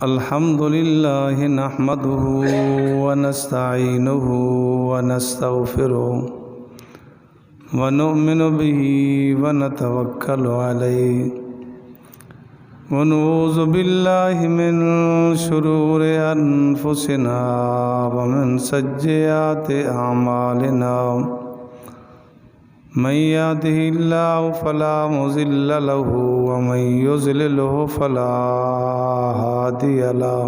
الحمد لله نحمده ونستعينه ونستغفره ونؤمن به ونتوكل عليه ونعوذ بالله من شرور أنفسنا ومن سيئات أعمالنا من يهده الله فلا مضل له ومن يضلل فلا هادي له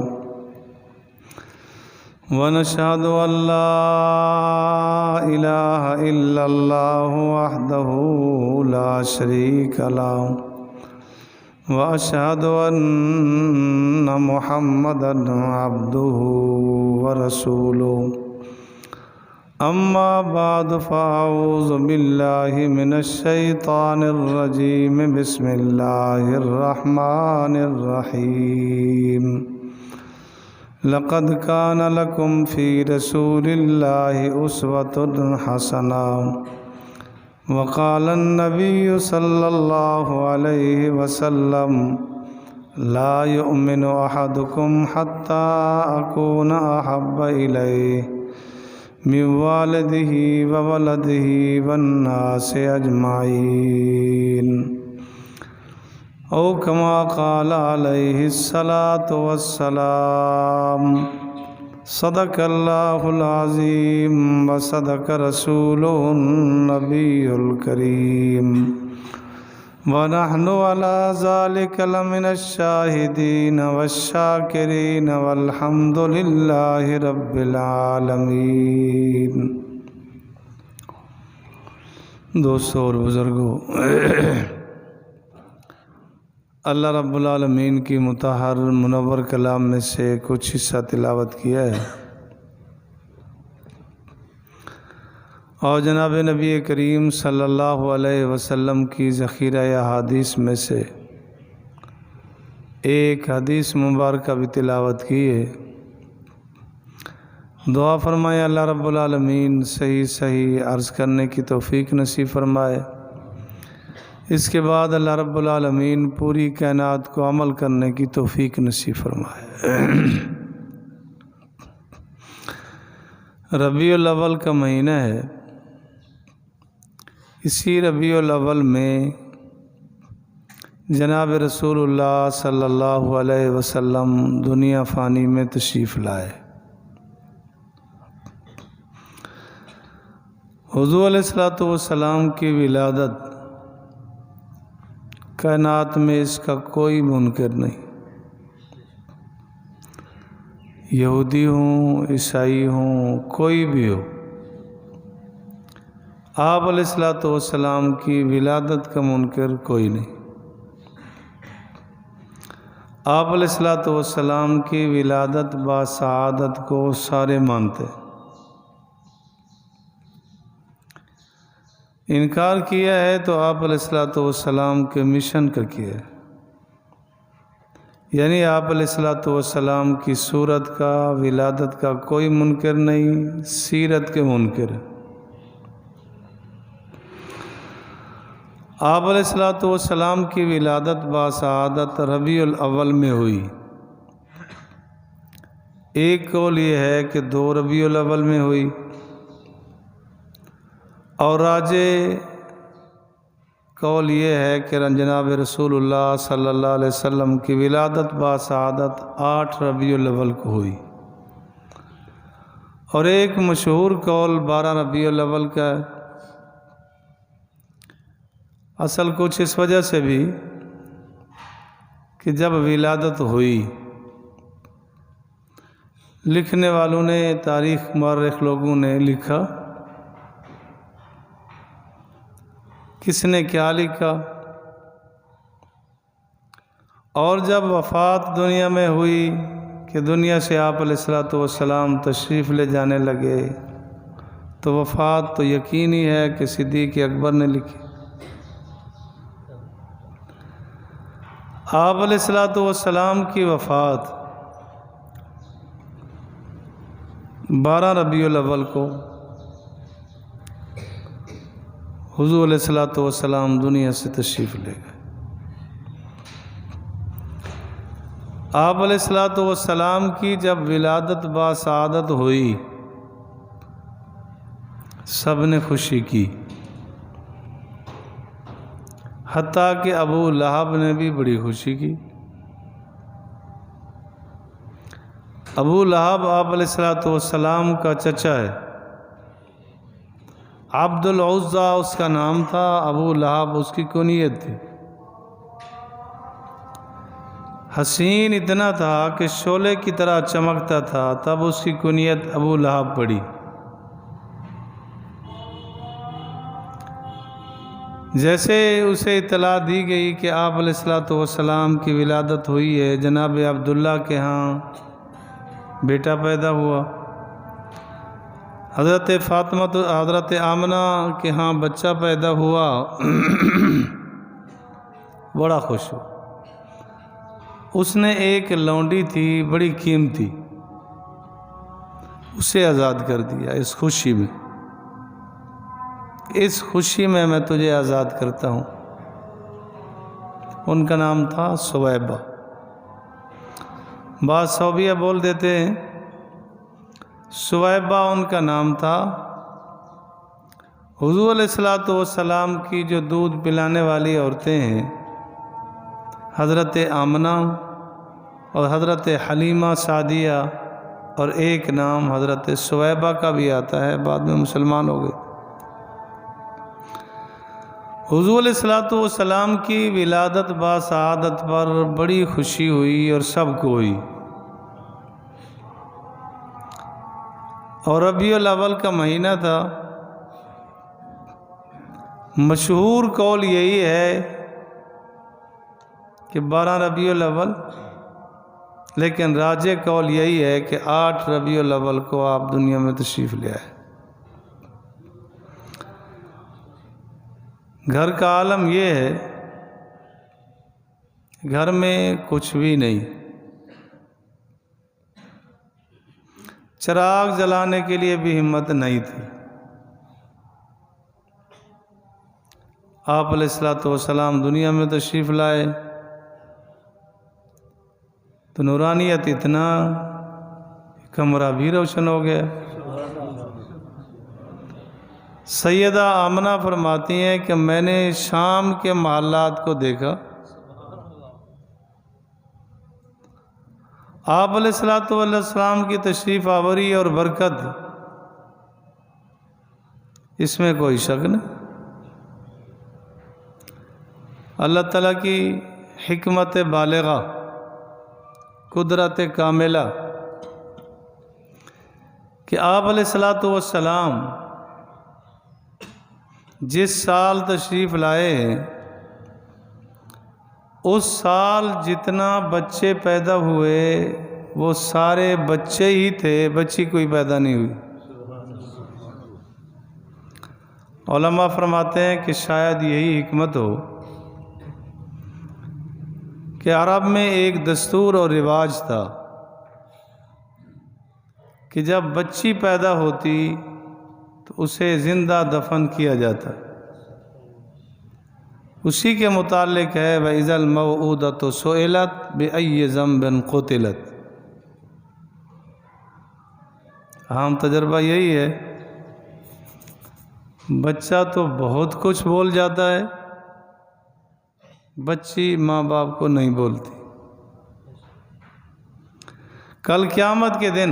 ونشهد أن لا إله إلا الله وحده لا شريك له وأشهد أن محمدا عبده ورسوله أما بعد فأعوذ بالله من الشيطان الرجيم بسم الله الرحمن الرحيم لقد كان لكم في رسول الله أسوة حسنة وقال النبي صلى الله عليه وسلم لا يؤمن أحدكم حتى أكون أحب إليه من والده وولده والناس أجمعين أو كما قال عليه الصلاة والسلام صدق الله العظيم وصدق رسوله النبي الكريم ونحن على ذلك لمن الشاهدين والشاكرين والحمد لله رب العالمين۔ دوستو اور بزرگوں، اللہ رب العالمین کی مطہر منور کلام میں سے کچھ حصہ تلاوت کیا ہے، اور جناب نبی کریم صلی اللہ علیہ وسلم کی ذخیرہ احادیث میں سے ایک حدیث مبارکہ بھی تلاوت کی ہے۔ دعا فرمائے اللہ رب العالمین صحیح عرض کرنے کی توفیق نصیب فرمائے۔ اس کے بعد اللہ رب العالمین پوری کائنات کو عمل کرنے کی توفیق نصیب فرمائے۔ ربیع الاول کا مہینہ ہے۔ اسی ربیع الاول میں جناب رسول اللہ صلی اللہ علیہ وسلم دنیا فانی میں تشریف لائے۔ حضور علیہ السلام کی ولادت کائنات میں اس کا کوئی منکر نہیں، یہودی ہوں، عیسائی ہوں، کوئی بھی ہو، آپ علیہ السلام کی ولادت کا منکر کوئی نہیں۔ آپ علیہ السلام کی ولادت باسعادت کو سارے مانتے، انکار کیا ہے تو آپ علیہ السلام کے مشن کا کیا ہے، یعنی آپ علیہ السلام کی صورت کا، ولادت کا کوئی منکر نہیں، سیرت کے منکر ہے۔ آپ علیہ السلام کی ولادت باسعادت ربیع الاول میں ہوئی۔ ایک قول یہ ہے کہ 2 ربیع الاول میں ہوئی، اور راجح قول یہ ہے کہ جناب رسول اللہ صلی اللہ علیہ وسلم کی ولادت باسعادت 8 ربیع الاول کو ہوئی، اور ایک مشہور قول 12 ربیع الاول کا ہے۔ اصل کچھ اس وجہ سے بھی کہ جب ولادت ہوئی، لکھنے والوں نے، تاریخ مورخ لوگوں نے لکھا، کس نے کیا لکھا، اور جب وفات دنیا میں ہوئی کہ دنیا سے آپ علیہ السلام تشریف لے جانے لگے، تو وفات تو یقینی ہے کہ صدیق اکبر نے لکھی۔ آپ علیہ السلام کی وفات 12 ربیع الاول کو حضور علیہ السلام دنیا سے تشریف لے گئے۔ آپ علیہ الصلوۃ والسلام کی جب ولادت باسعادت ہوئی سب نے خوشی کی، حتیٰ کہ ابو لہب نے بھی بڑی خوشی کی۔ ابو لہب آپ علیہ الصلوۃ والسلام کا چچا ہے، عبد العزیٰ اس کا نام تھا، ابو لہب اس کی کنیت تھی۔ حسین اتنا تھا کہ شعلے کی طرح چمکتا تھا، تب اس کی کنیت ابو لہب پڑی۔ جیسے اسے اطلاع دی گئی کہ آپ علیہ الصلوۃ والسلام کی ولادت ہوئی ہے، جناب عبداللہ کے ہاں بیٹا پیدا ہوا، حضرت فاطمہ حضرت آمنہ کے ہاں بچہ پیدا ہوا، بڑا خوش ہوا۔ اس نے ایک لونڈی تھی بڑی قیمتی، اسے آزاد کر دیا اس خوشی میں، اس خوشی میں میں تجھے آزاد کرتا ہوں۔ ان کا نام تھا سویبہ، بعض صوبیہ بول دیتے ہیں سویبہ ان کا نام تھا۔ حضور علیہ الصلوۃ والسلام کی جو دودھ پلانے والی عورتیں ہیں، حضرت آمنہ اور حضرت حلیمہ سعدیہ، اور ایک نام حضرت سویبہ کا بھی آتا ہے، بعد میں مسلمان ہو گئے۔ حضور علیہ الصلوۃ والسلام کی ولادت باسعادت پر بڑی خوشی ہوئی اور سب کو ہوئی، اور ربیع الاول کا مہینہ تھا۔ مشہور قول یہی ہے کہ 12 ربیع الاول، لیکن راجح قول یہی ہے کہ 8 ربیع الاول کو آپ دنیا میں تشریف لے آئے۔ گھر کا عالم یہ ہے، گھر میں کچھ بھی نہیں، چراغ جلانے کے لیے بھی ہمت نہیں تھی۔ آپ علیہ الصلوۃ والسلام دنیا میں تشریف لائے تو نورانیت اتنا، کمرہ بھی روشن ہو گیا۔ سیدہ آمنہ فرماتی ہیں کہ میں نے شام کے محلات کو دیکھا، آپ علیہ الصلوۃ والسلام کی تشریف آوری اور برکت، اس میں کوئی شک نہیں۔ اللہ تعالیٰ کی حکمت بالغہ، قدرت کاملہ کہ آپ علیہ الصلوۃ والسلام جس سال تشریف لائے ہیں، اس سال جتنا بچے پیدا ہوئے وہ سارے بچے ہی تھے، بچی کوئی پیدا نہیں ہوئی۔ علماء فرماتے ہیں کہ شاید یہی حکمت ہو کہ عرب میں ایک دستور اور رواج تھا کہ جب بچی پیدا ہوتی تو اسے زندہ دفن کیا جاتا۔ اسی کے متعلق ہے وَإِذَا الْمَوْءُودَةُ سُئِلَتْ بِأَيِّ ذَنبٍ قُتِلَتْ۔ عام تجربہ یہی ہے، بچہ تو بہت کچھ بول جاتا ہے، بچی ماں باپ کو نہیں بولتی۔ کل قیامت کے دن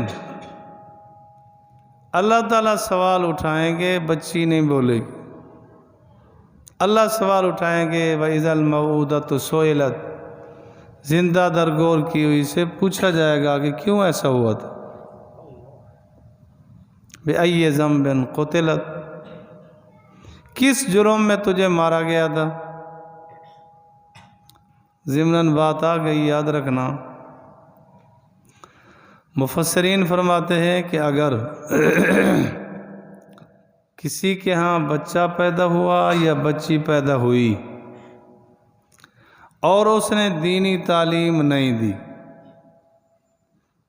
اللہ تعالیٰ سوال اٹھائیں گے، بچی نہیں بولے گی۔ اللہ سوال اٹھائیں گے وَإِذَا الْمَوْءُودَةُ سُئِلَتْ، زندہ درگور کی ہوئی سے پوچھا جائے گا کہ کیوں ایسا ہوا تھا، بِأَيِّ ذَنبٍ قُتِلَتْ، کس جرم میں تجھے مارا گیا تھا۔ ضمناً بات آ گئی، یاد رکھنا۔ مفسرین فرماتے ہیں کہ اگر کسی کے ہاں بچہ پیدا ہوا یا بچی پیدا ہوئی اور اس نے دینی تعلیم نہیں دی،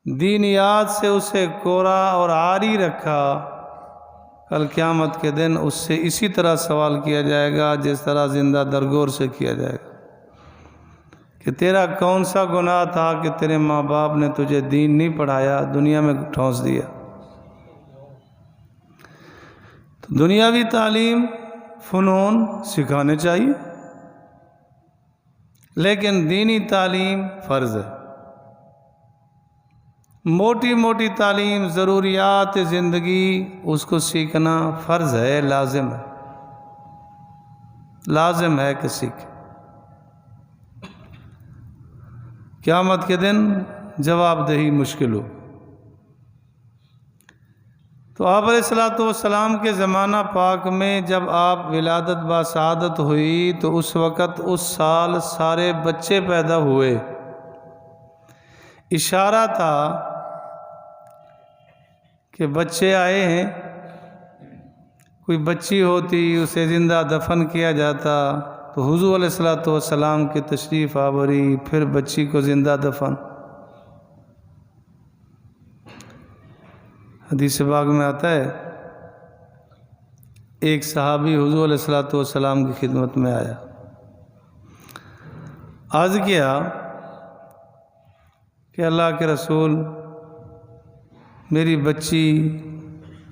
دینیات سے اسے کورا اور عاری رکھا، کل قیامت کے دن اس سے اسی طرح سوال کیا جائے گا جس طرح زندہ درگور سے کیا جائے گا کہ تیرا کون سا گناہ تھا کہ تیرے ماں باپ نے تجھے دین نہیں پڑھایا، دنیا میں ٹھونس دیا۔ تو دنیاوی تعلیم، فنون سکھانے چاہیے، لیکن دینی تعلیم فرض ہے۔ موٹی موٹی تعلیم، ضروریات زندگی، اس کو سیکھنا فرض ہے، لازم ہے، لازم ہے کہ سیکھے۔ قیامت کے دن جواب دہی مشکل ہو۔ تو آپ علیہ الصلوۃ والسلام کے زمانہ پاک میں جب آپ ولادت باسعادت ہوئی تو اس وقت اس سال سارے بچے پیدا ہوئے۔ اشارہ تھا کہ بچے آئے ہیں، کوئی بچی ہوتی اسے زندہ دفن کیا جاتا، تو حضور علیہ الصلوۃ والسلام کی تشریف آوری، پھر بچی کو زندہ دفن۔ حدیث پاک میں آتا ہے ایک صحابی حضور علیہ الصلوۃ والسلام کی خدمت میں آیا، عرض کیا کہ اللہ کے رسول، میری بچی،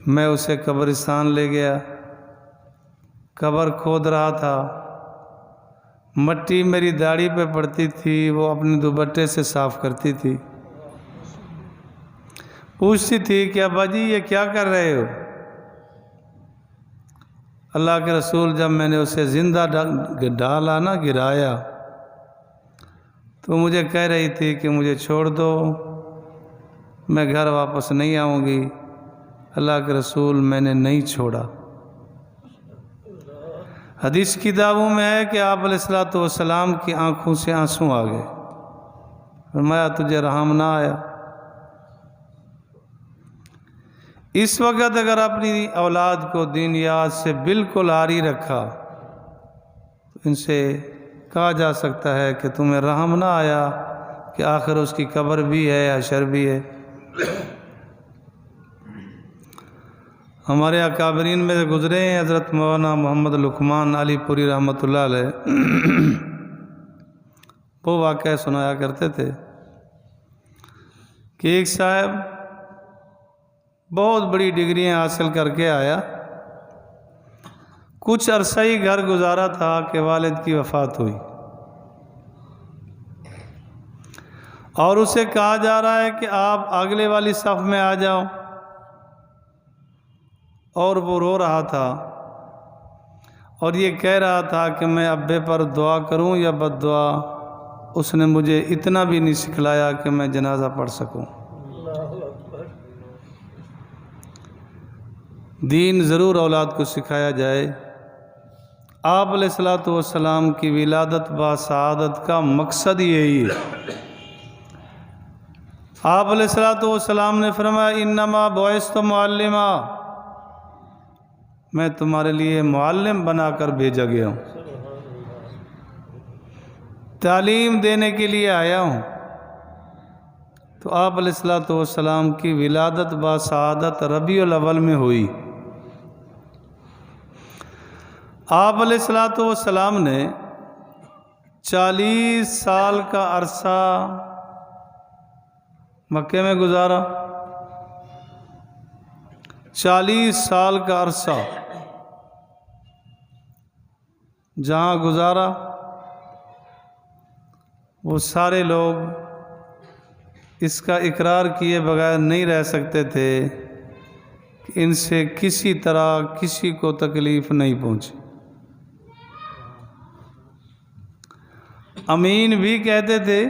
میں اسے قبرستان لے گیا، قبر کھود رہا تھا، مٹی میری داڑھی پہ پڑتی تھی، وہ اپنے دوپٹے سے صاف کرتی تھی، پوچھتی تھی کہ ابا جی یہ کیا کر رہے ہو؟ اللہ کے رسول، جب میں نے اسے زندہ ڈالا نا، گرایا، تو مجھے کہہ رہی تھی کہ مجھے چھوڑ دو، میں گھر واپس نہیں آؤں گی۔ اللہ کے رسول، میں نے نہیں چھوڑا۔ حدیث کی کتابوں میں ہے کہ آپ علیہ الصلوۃ والسلام کی آنکھوں سے آنسو آ گئے، فرمایا تجھے رحم نہ آیا؟ اس وقت اگر اپنی اولاد کو دینیات سے بالکل عاری رکھا تو ان سے کہا جا سکتا ہے کہ تمہیں رحم نہ آیا کہ آخر اس کی قبر بھی ہے، حشر بھی ہے۔ ہمارے اکابرین میں سے گزرے ہیں حضرت مولانا محمد لقمان علی پوری رحمۃ اللہ علیہ، وہ واقعہ سنایا کرتے تھے کہ ایک صاحب بہت بڑی ڈگریاں حاصل کر کے آیا، کچھ عرصہ ہی گھر گزارا تھا کہ والد کی وفات ہوئی، اور اسے کہا جا رہا ہے کہ آپ اگلے والی صف میں آ جاؤ، اور وہ رو رہا تھا اور یہ کہہ رہا تھا کہ میں ابے پر دعا کروں یا بد دعا، اس نے مجھے اتنا بھی نہیں سکھلایا کہ میں جنازہ پڑھ سکوں۔ دین ضرور اولاد کو سکھایا جائے۔ آپ علیہ الصلوۃ والسلام کی ولادت باسعادت کا مقصد یہی ہے۔ آپ علیہ الصلوۃ والسلام نے فرمایا انما بعثت معلما، میں تمہارے لیے معلم بنا کر بھیجا گیا ہوں، تعلیم دینے کے لیے آیا ہوں۔ تو آپ علیہ الصلوۃ والسلام کی ولادت باسعادت ربیع الاول میں ہوئی۔ آپ علیہ الصلوۃ والسلام نے 40 سال کا عرصہ مکے میں گزارا، 40 سال کا عرصہ جہاں گزارا، وہ سارے لوگ اس کا اقرار کیے بغیر نہیں رہ سکتے تھے کہ ان سے کسی طرح کسی کو تکلیف نہیں پہنچی۔ امین بھی کہتے تھے۔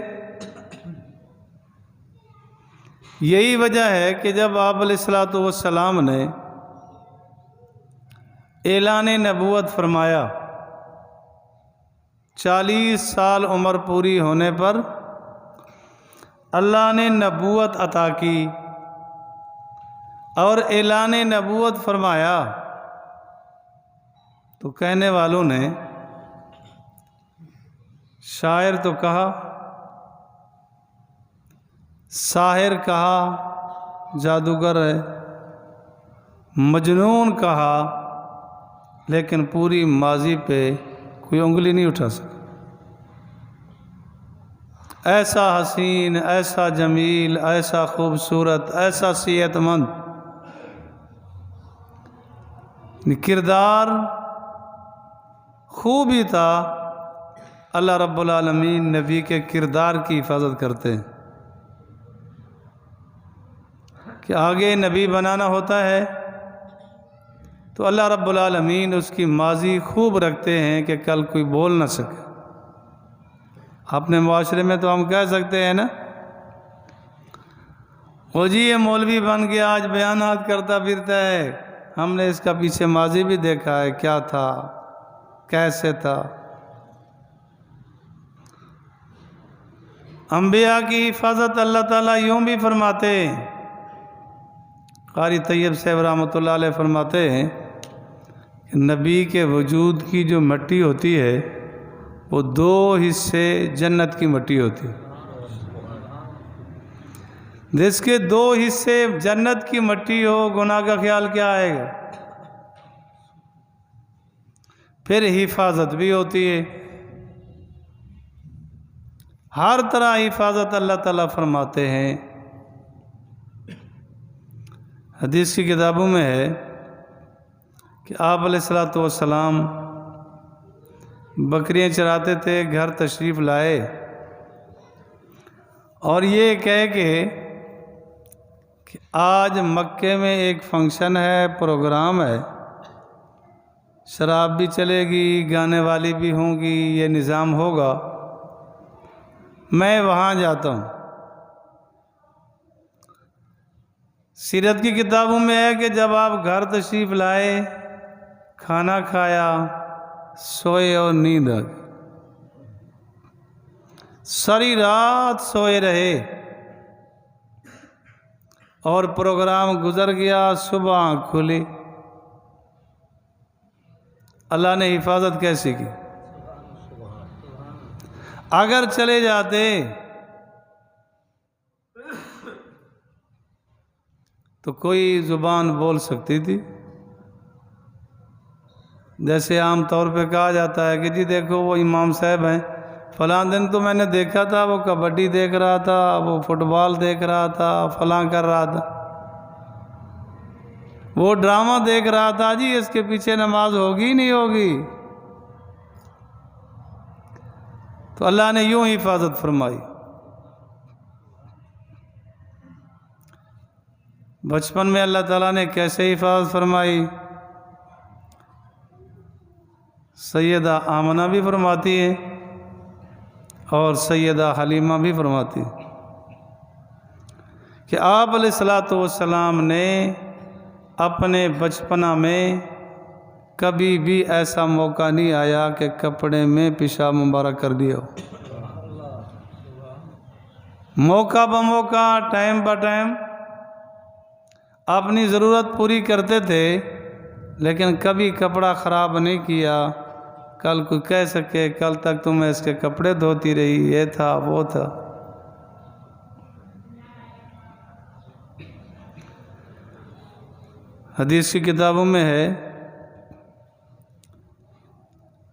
یہی وجہ ہے کہ جب آپ علیہ الصلوۃ والسلام نے اعلان نبوت فرمایا، 40 سال عمر پوری ہونے پر اللہ نے نبوت عطا کی اور اعلان نبوت فرمایا، تو کہنے والوں نے شاعر تو کہا، ساحر کہا، جادوگر ہے، مجنون کہا، لیکن پوری ماضی پہ کوئی انگلی نہیں اٹھا سکا۔ ایسا حسین، ایسا جمیل، ایسا خوبصورت، ایسا صحت مند کردار خوب ہی تھا۔ اللہ رب العالمین نبی کے کردار کی حفاظت کرتے ہیں کہ آگے نبی بنانا ہوتا ہے تو اللہ رب العالمین اس کی ماضی خوب رکھتے ہیں کہ کل کوئی بول نہ سکے۔ اپنے معاشرے میں تو ہم کہہ سکتے ہیں نا، وہ جی یہ مولوی بن گیا آج بیانات کرتا پھرتا ہے، ہم نے اس کا پیچھے ماضی بھی دیکھا ہے، کیا تھا، کیسے تھا۔ انبیاء کی حفاظت اللہ تعالیٰ یوں بھی فرماتے ہیں، قاری طیب صاحب رحمۃ اللہ علیہ فرماتے ہیں کہ نبی کے وجود کی جو مٹی ہوتی ہے وہ 2 حصے جنت کی مٹی ہوتی ہے، جس کے 2 حصے جنت کی مٹی ہو، گناہ کا خیال کیا آئے گا؟ پھر حفاظت بھی ہوتی ہے، ہر طرح حفاظت اللہ تعالیٰ فرماتے ہیں۔ حدیث کی کتابوں میں ہے کہ آپ علیہ الصلوۃ والسلام بکریاں چراتے تھے، گھر تشریف لائے اور یہ کہہ کے کہ آج مکے میں ایک فنکشن ہے، پروگرام ہے، شراب بھی چلے گی، گانے والی بھی ہوں گی، یہ نظام ہوگا، میں وہاں جاتا ہوں۔ سیرت کی کتابوں میں ہے کہ جب آپ گھر تشریف لائے، کھانا کھایا، سوئے اور نیند آ گئی، ساری رات سوئے رہے اور پروگرام گزر گیا، صبح آنکھ کھلی۔ اللہ نے حفاظت کیسے کی؟ اگر چلے جاتے تو کوئی زبان بول سکتی تھی، جیسے عام طور پہ کہا جاتا ہے کہ جی دیکھو وہ امام صاحب ہیں، فلاں دن تو میں نے دیکھا تھا وہ کبڈی دیکھ رہا تھا، وہ فٹ بال دیکھ رہا تھا، فلاں کر رہا تھا، وہ ڈرامہ دیکھ رہا تھا، جی اس کے پیچھے نماز ہوگی نہیں ہوگی؟ تو اللہ نے یوں حفاظت فرمائی۔ بچپن میں اللہ تعالیٰ نے کیسے حفاظت فرمائی؟ سیدہ آمنہ بھی فرماتی ہے اور سیدہ حلیمہ بھی فرماتی ہے کہ آپ علیہ الصلوۃ والسلام نے اپنے بچپنا میں کبھی بھی ایسا موقع نہیں آیا کہ کپڑے میں پیشاب مبارک کر دیا ہو۔ موقع بموقع، ٹائم با ٹائم اپنی ضرورت پوری کرتے تھے، لیکن کبھی کپڑا خراب نہیں کیا۔ کل کوئی کہہ سکے کل تک تمہیں اس کے کپڑے دھوتی رہی، یہ تھا وہ تھا۔ حدیث کی کتابوں میں ہے،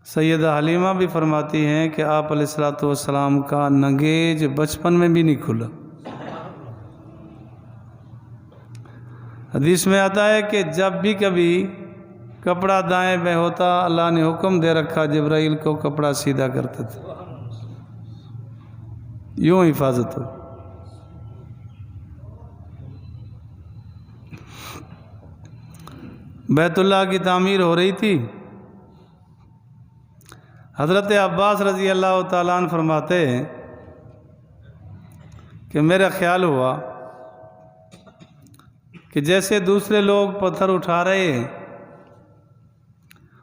سیدہ حلیمہ بھی فرماتی ہیں کہ آپ علیہ الصلوۃ والسلام کا نگیج بچپن میں بھی نہیں کھلا۔ حدیث میں آتا ہے کہ جب بھی کبھی کپڑا دائیں بائیں ہوتا، اللہ نے حکم دے رکھا جبرائیل کو کپڑا سیدھا کرتے تھے، یوں حفاظت ہو۔ بیت اللہ کی تعمیر ہو رہی تھی، حضرت عباس رضی اللہ تعالیٰ عنہ فرماتے ہیں کہ میرا خیال ہوا کہ جیسے دوسرے لوگ پتھر اٹھا رہے ہیں،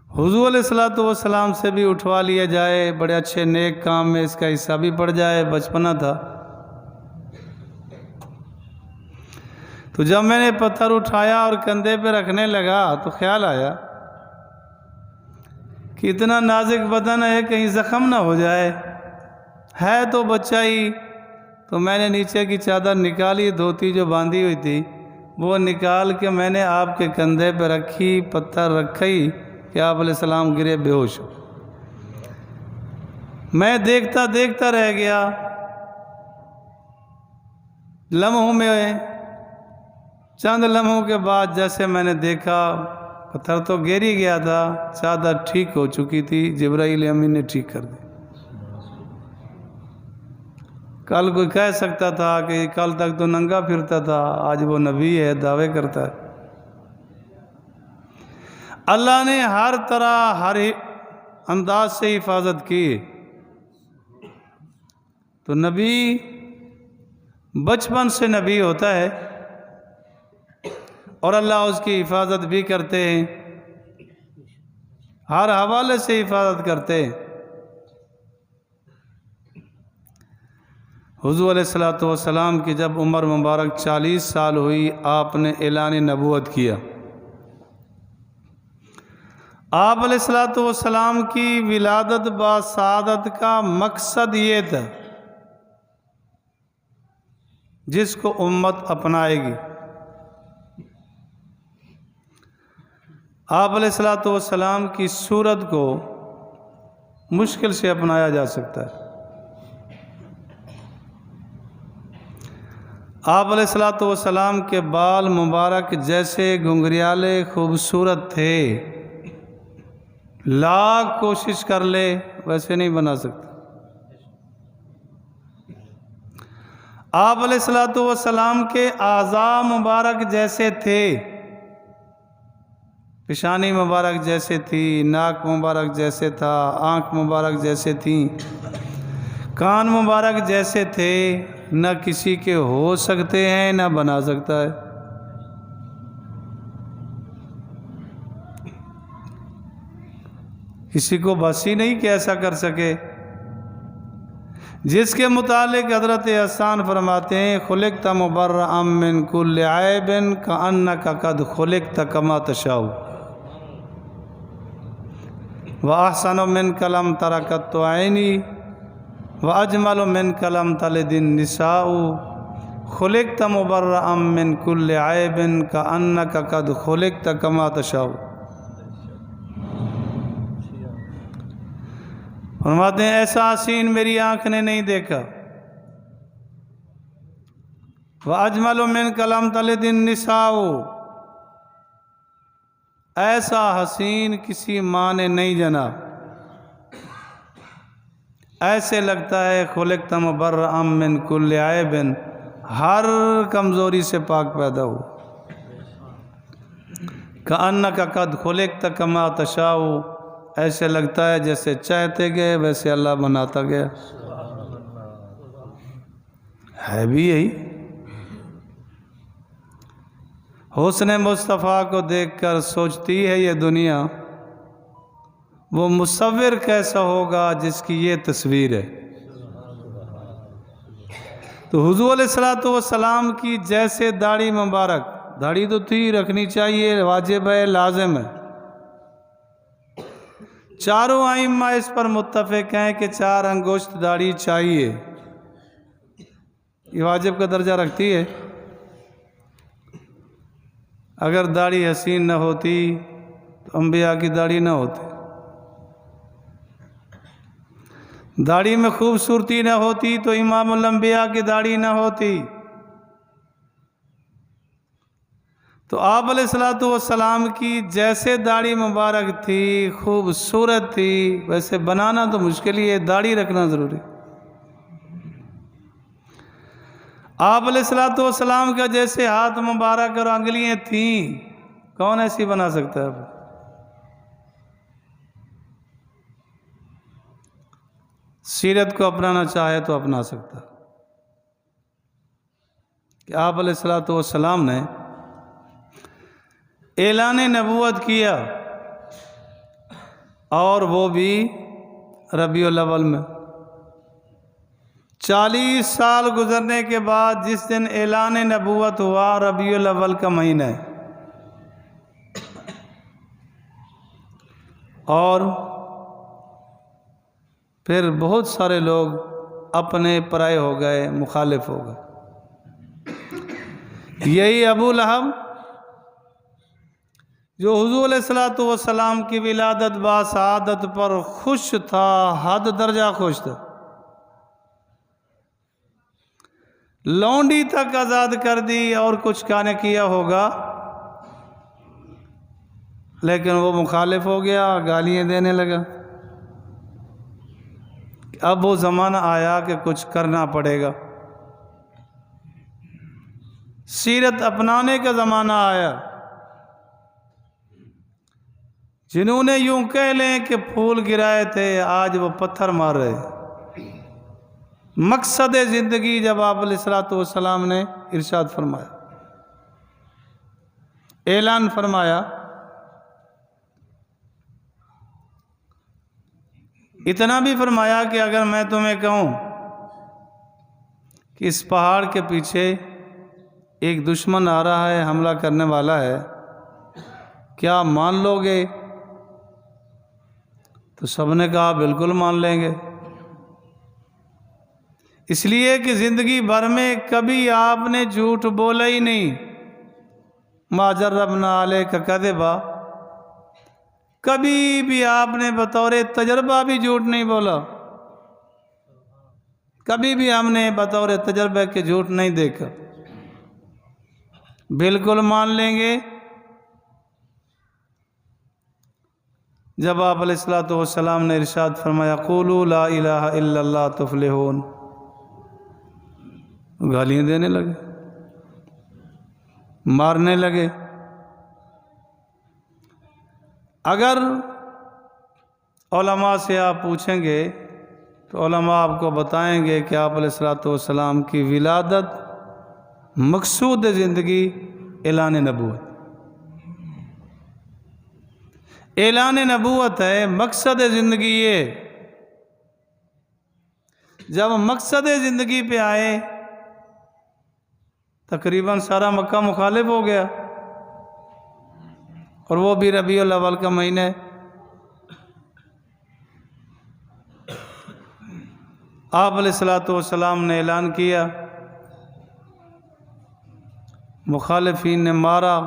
حضور علیہ الصلوۃ والسلام سے بھی اٹھوا لیا جائے، بڑے اچھے نیک کام میں اس کا حصہ بھی پڑ جائے، بچپنا تھا۔ تو جب میں نے پتھر اٹھایا اور کندھے پہ رکھنے لگا تو خیال آیا کہ اتنا نازک بدن ہے، کہیں زخم نہ ہو جائے، ہے تو بچہ ہی۔ تو میں نے نیچے کی چادر نکالی، دھوتی جو باندھی ہوئی تھی وہ نکال کے میں نے آپ کے کندھے پہ رکھی، پتھر رکھی کہ آپ علیہ السلام گرے بے ہوش۔ میں دیکھتا دیکھتا رہ گیا لمحوں میں چند لمحوں کے بعد جیسے میں نے دیکھا پتھر تو گر ہی گیا تھا، چادر ٹھیک ہو چکی تھی، جبرائیل امین نے ٹھیک کر دی۔ کل کوئی کہہ سکتا تھا کہ کل تک تو ننگا پھرتا تھا، آج وہ نبی ہے، دعوے کرتا ہے۔ اللہ نے ہر طرح ہر انداز سے حفاظت کی۔ تو نبی بچپن سے نبی ہوتا ہے اور اللہ اس کی حفاظت بھی کرتے ہیں، ہر حوالے سے حفاظت کرتے ہیں۔ حضور علیہ السلام کی جب عمر مبارک 40 سال ہوئی، آپ نے اعلان نبوت کیا۔ آپ علیہ السلام کی ولادت با سعادت کا مقصد یہ تھا جس کو امت اپنائے گی۔ آپ علیہ السلام کی صورت کو مشکل سے اپنایا جا سکتا ہے۔ آپ علیہ السلام کے بال مبارک جیسے گھنگریالے خوبصورت تھے، لاکھ کوشش کر لے ویسے نہیں بنا سکتا۔ آپ علیہ السلام کے اعضاء مبارک جیسے تھے، پیشانی مبارک جیسے تھی، ناک مبارک جیسے تھا، آنکھ مبارک جیسے تھیں، کان مبارک جیسے تھے، نہ کسی کے ہو سکتے ہیں نہ بنا سکتا ہے۔ کسی کو بس ہی نہیں کہ ایسا کر سکے، جس کے متعلق حضرت احسان فرماتے ہیں خلقت مبرأ من کل عیب کأنک قد خلقت کما تشاء وأحسن منک لم تر قط عینی وأجمل منک لم تلد النساء خلقت مبرأ من کل عیب کأنک قد خلقت کما تشاء۔ فرماتے ہیں ایسا حسین میری آنکھ نے نہیں دیکھا۔ وَأَجْمَلُ مِنْكَ لَمْ تَلِدِ النِّسَاءُ، ایسا حسین کسی ماں نے نہیں جنا۔ ایسے لگتا ہے خلقت مبرأ من کل عیب، ہر کمزوری سے پاک پیدا ہو۔ کأنک قد خلقت کما تشاء، ایسے لگتا ہے جیسے چاہتے گئے ویسے اللہ بناتا گیا۔ ہے بھی یہی۔ حسن مصطفیٰ کو دیکھ کر سوچتی ہے یہ دنیا، وہ مصور کیسا ہوگا جس کی یہ تصویر ہے۔ تو حضور علیہ السلام کی جیسے داڑھی مبارک، داڑھی تو تھی، رکھنی چاہیے، واجب ہے، لازم ہے۔ چاروں ائمہ اس پر متفق ہیں کہ 4 انگشت داڑھی چاہیے، یہ واجب کا درجہ رکھتی ہے۔ اگر داڑھی حسین نہ ہوتی تو انبیاء کی داڑھی نہ ہوتی، داڑھی میں خوبصورتی نہ ہوتی تو امام الانبیاء کی داڑھی نہ ہوتی۔ تو آپ علیہ السلام کی جیسے داڑھی مبارک تھی، خوبصورت تھی، ویسے بنانا تو مشکل ہی ہے، داڑھی رکھنا ضروری۔ آپ علیہ السلام کا جیسے ہاتھ مبارک اور انگلیاں تھیں، کون ایسی بنا سکتا ہے؟ سیرت کو اپنانا چاہے تو اپنا سکتا۔ کہ آپ علیہ السلام نے اعلان نبوت کیا، اور وہ بھی ربیع الاول میں۔ 40 سال گزرنے کے بعد جس دن اعلان نبوت ہوا، ربیع الاول کا مہینہ ہے، اور پھر بہت سارے لوگ اپنے پرائے ہو گئے، مخالف ہو گئے۔ یہی ابو لہب جو حضور علیہ السلام کی ولادت با سعادت پر خوش تھا، حد درجہ خوش تھا، لونڈی تک آزاد کر دی اور کچھ کہنے کیا ہوگا، لیکن وہ مخالف ہو گیا، گالیاں دینے لگا۔ اب وہ زمانہ آیا کہ کچھ کرنا پڑے گا، سیرت اپنانے کا زمانہ آیا۔ جنہوں نے یوں کہہ لیں کہ پھول گرائے تھے، آج وہ پتھر مار رہے۔ مقصد زندگی جب آپ علیہ الصلوۃ والسلام نے ارشاد فرمایا، اعلان فرمایا، اتنا بھی فرمایا کہ اگر میں تمہیں کہوں کہ اس پہاڑ کے پیچھے ایک دشمن آ رہا ہے، حملہ کرنے والا ہے، کیا مان لو گے؟ تو سب نے کہا بالکل مان لیں گے، اس لیے کہ زندگی بھر میں کبھی آپ نے جھوٹ بولا ہی نہیں۔ ما جربنا علیک کذبا، کبھی بھی آپ نے بطور تجربہ بھی جھوٹ نہیں بولا، کبھی بھی ہم نے بطور تجربہ کے جھوٹ نہیں دیکھا۔ بالکل مان لیں گے۔ جب آپ علیہ الصلوۃ والسلام نے ارشاد فرمایا قولوا لا الہ الا اللہ تفلحون، گالیاں دینے لگے، مارنے لگے۔ اگر علماء سے آپ پوچھیں گے تو علماء آپ کو بتائیں گے کہ آپ علیہ الصلوۃ والسلام کی ولادت مقصود زندگی اعلان نبوت، اعلان نبوت ہے، مقصد زندگی یہ۔ جب مقصد زندگی پہ آئے تقریباً سارا مکہ مخالف ہو گیا، اور وہ بھی ربیع الاول کا مہینہ ہے۔ آپ علیہ الصلوۃ والسلام نے اعلان کیا، مخالفین نے مارا،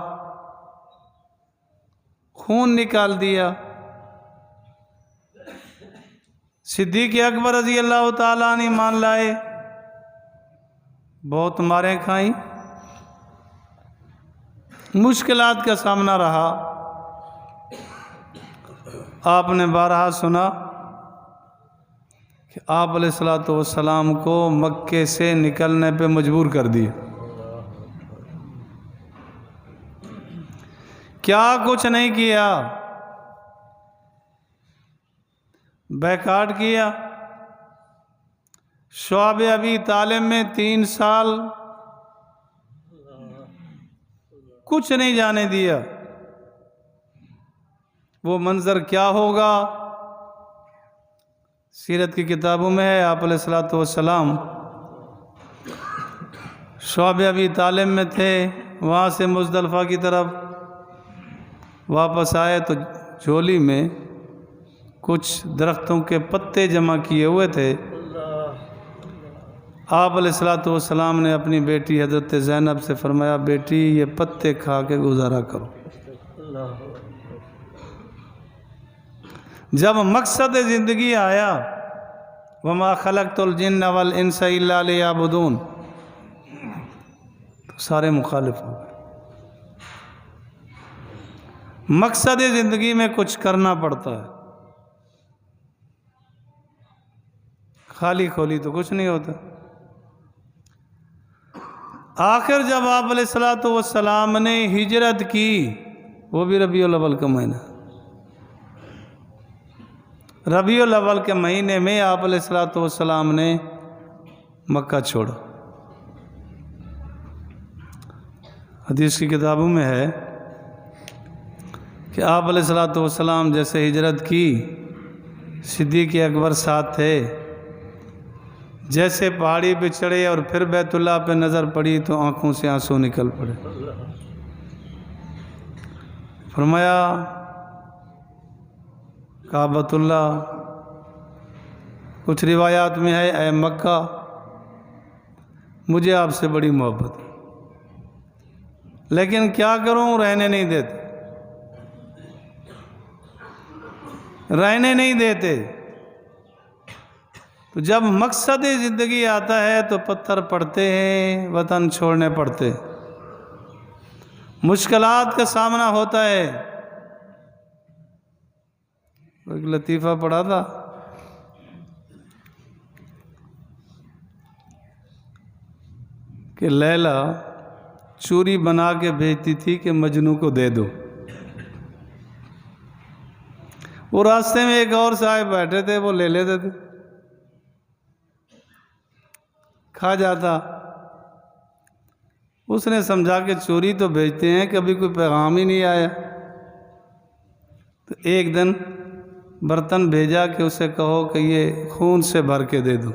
خون نکال دیا۔ صدیق اکبر رضی اللہ تعالیٰ عنہ مان لائے، بہت ماریں کھائیں، مشکلات کا سامنا رہا۔ آپ نے بارہا سنا کہ آپ علیہ الصلوۃ والسلام کو مکے سے نکلنے پہ مجبور کر دیا۔ کیا کچھ نہیں کیا، بیکاٹ کیا۔ شعب ابی طالب میں 3 سال کچھ نہیں جانے دیا۔ وہ منظر کیا ہوگا سیرت کی کتابوں میں ہے۔ آپ علیہ الصلوۃ والسلام شعب ابی طالب میں تھے، وہاں سے مزدلفہ کی طرف واپس آئے تو جھولی میں کچھ درختوں کے پتے جمع کیے ہوئے تھے۔ آپ علیہ الصلوۃ والسلام نے اپنی بیٹی حضرت زینب سے فرمایا، بیٹی یہ پتے کھا کے گزارا کرو۔ جب مقصد زندگی آیا، وما خلقت الجن والانس الا لیعبدون، تو سارے مخالف ہو گئے۔ مقصد زندگی میں کچھ کرنا پڑتا ہے، خالی کھولی تو کچھ نہیں ہوتا۔ آخر جب آپ علیہ الصلوۃ والسلام نے ہجرت کی، وہ بھی ربیع الاول کا مہینہ، ربیع الاول کے مہینے میں آپ علیہ الصلوۃ والسلام نے مکہ چھوڑا۔ حدیث کی کتابوں میں ہے کہ آپ علیہ الصلوۃ والسلام جیسے ہجرت کی، صدیق اکبر ساتھ تھے، جیسے پہاڑی پہ چڑھے اور پھر بیت اللہ پہ نظر پڑی تو آنکھوں سے آنسو نکل پڑے۔ فرمایا کعبۃ اللہ، کچھ روایات میں ہے اے مکہ، مجھے آپ سے بڑی محبت ہے، لیکن کیا کروں، رہنے نہیں دیتے، رہنے نہیں دیتے۔ تو جب مقصد زندگی آتا ہے تو پتھر پڑتے ہیں، وطن چھوڑنے پڑتے، مشکلات کا سامنا ہوتا ہے۔ ایک لطیفہ پڑھا تھا کہ لیلا چوری بنا کے بھیجتی تھی کہ مجنوں کو دے دو۔ وہ راستے میں ایک اور صاحب بیٹھے تھے، وہ لے لیتے تھے، کھا جاتا۔ اس نے سمجھا کہ چوری تو بھیجتے ہیں، کبھی کوئی پیغام ہی نہیں آیا۔ تو ایک دن برتن بھیجا کہ اسے کہو کہ یہ خون سے بھر کے دے دو۔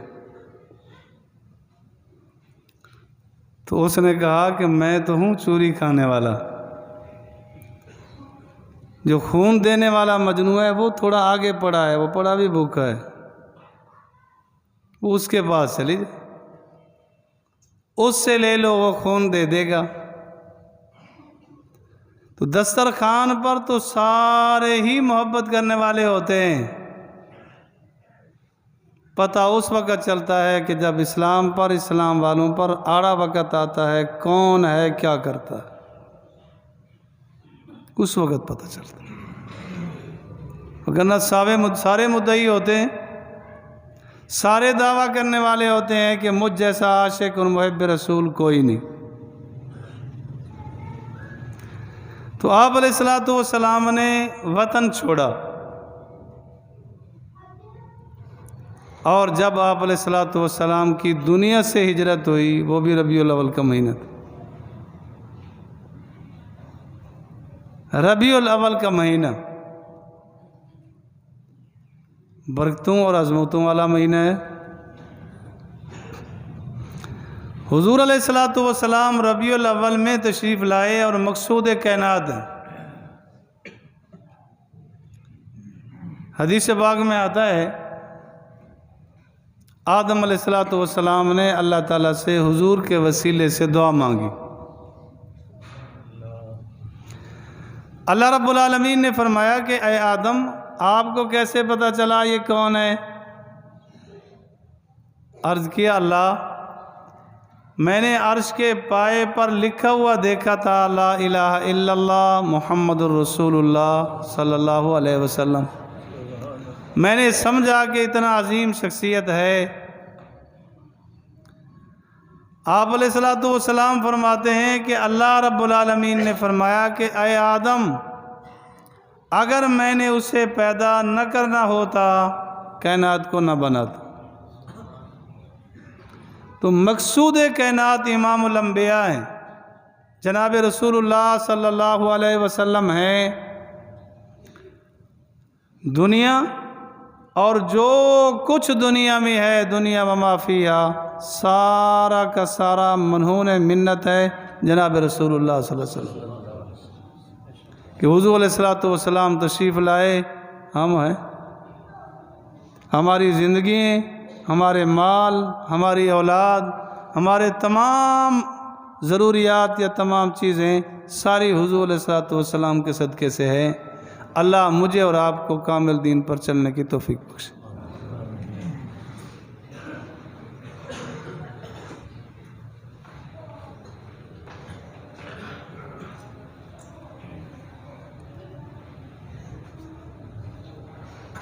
تو اس نے کہا کہ میں تو ہوں چوری کھانے والا، جو خون دینے والا مجنوں ہے وہ تھوڑا آگے پڑا ہے، وہ پڑا بھی بھوکا ہے، وہ اس کے پاس چلی جائے، اس سے لے لو، وہ خون دے دے گا۔ تو دسترخوان پر تو سارے ہی محبت کرنے والے ہوتے ہیں، پتہ اس وقت چلتا ہے کہ جب اسلام پر، اسلام والوں پر آڑا وقت آتا ہے، کون ہے کیا کرتا ہے، اس وقت پتہ چلتا ہے۔ وگرنہ سارے مدعی ہوتے ہیں، سارے دعویٰ کرنے والے ہوتے ہیں کہ مجھ جیسا عاشق اور محب رسول کوئی نہیں۔ تو آپ علیہ الصلوۃ والسلام نے وطن چھوڑا، اور جب آپ علیہ الصلوۃ والسلام کی دنیا سے ہجرت ہوئی، وہ بھی ربیع الاول کا مہینہ تھا۔ ربیع الاول کا مہینہ برکتوں اور عظمتوں والا مہینہ ہے۔ حضور علیہ الصلوۃ والسلام ربیع الاول میں تشریف لائے اور مقصود کائنات ہیں۔ حدیث پاک میں آتا ہے آدم علیہ الصلوۃ والسلام نے اللہ تعالیٰ سے حضور کے وسیلے سے دعا مانگی۔ اللہ رب العالمین نے فرمایا کہ اے آدم، آپ کو کیسے پتہ چلا یہ کون ہے؟ عرض کیا اللہ، میں نے عرش کے پائے پر لکھا ہوا دیکھا تھا لا الہ الا اللہ محمد الرسول اللہ صلی اللہ علیہ وسلم۔ میں نے سمجھا کہ اتنا عظیم شخصیت ہے۔ آپ علیہ الصلوۃ والسلام فرماتے ہیں کہ اللہ رب العالمین نے فرمایا کہ اے آدم، اگر میں نے اسے پیدا نہ کرنا ہوتا کائنات کو نہ بناتا۔ تو مقصود کائنات امام الانبیاء ہیں، جناب رسول اللہ صلی اللہ علیہ وسلم ہیں۔ دنیا اور جو کچھ دنیا میں ہے، دنیا وما فیہا، سارا کا سارا منہون منت ہے جناب رسول اللہ صلی اللہ علیہ وسلم کہ حضور علیہ الصلوۃ والسلام تشریف لائے، ہم ہیں، ہماری زندگی، ہمارے مال، ہماری اولاد، ہمارے تمام ضروریات یا تمام چیزیں ساری حضور علیہ الصلوۃ والسلام کے صدقے سے ہے۔ اللہ مجھے اور آپ کو کامل دین پر چلنے کی توفیق بخشے۔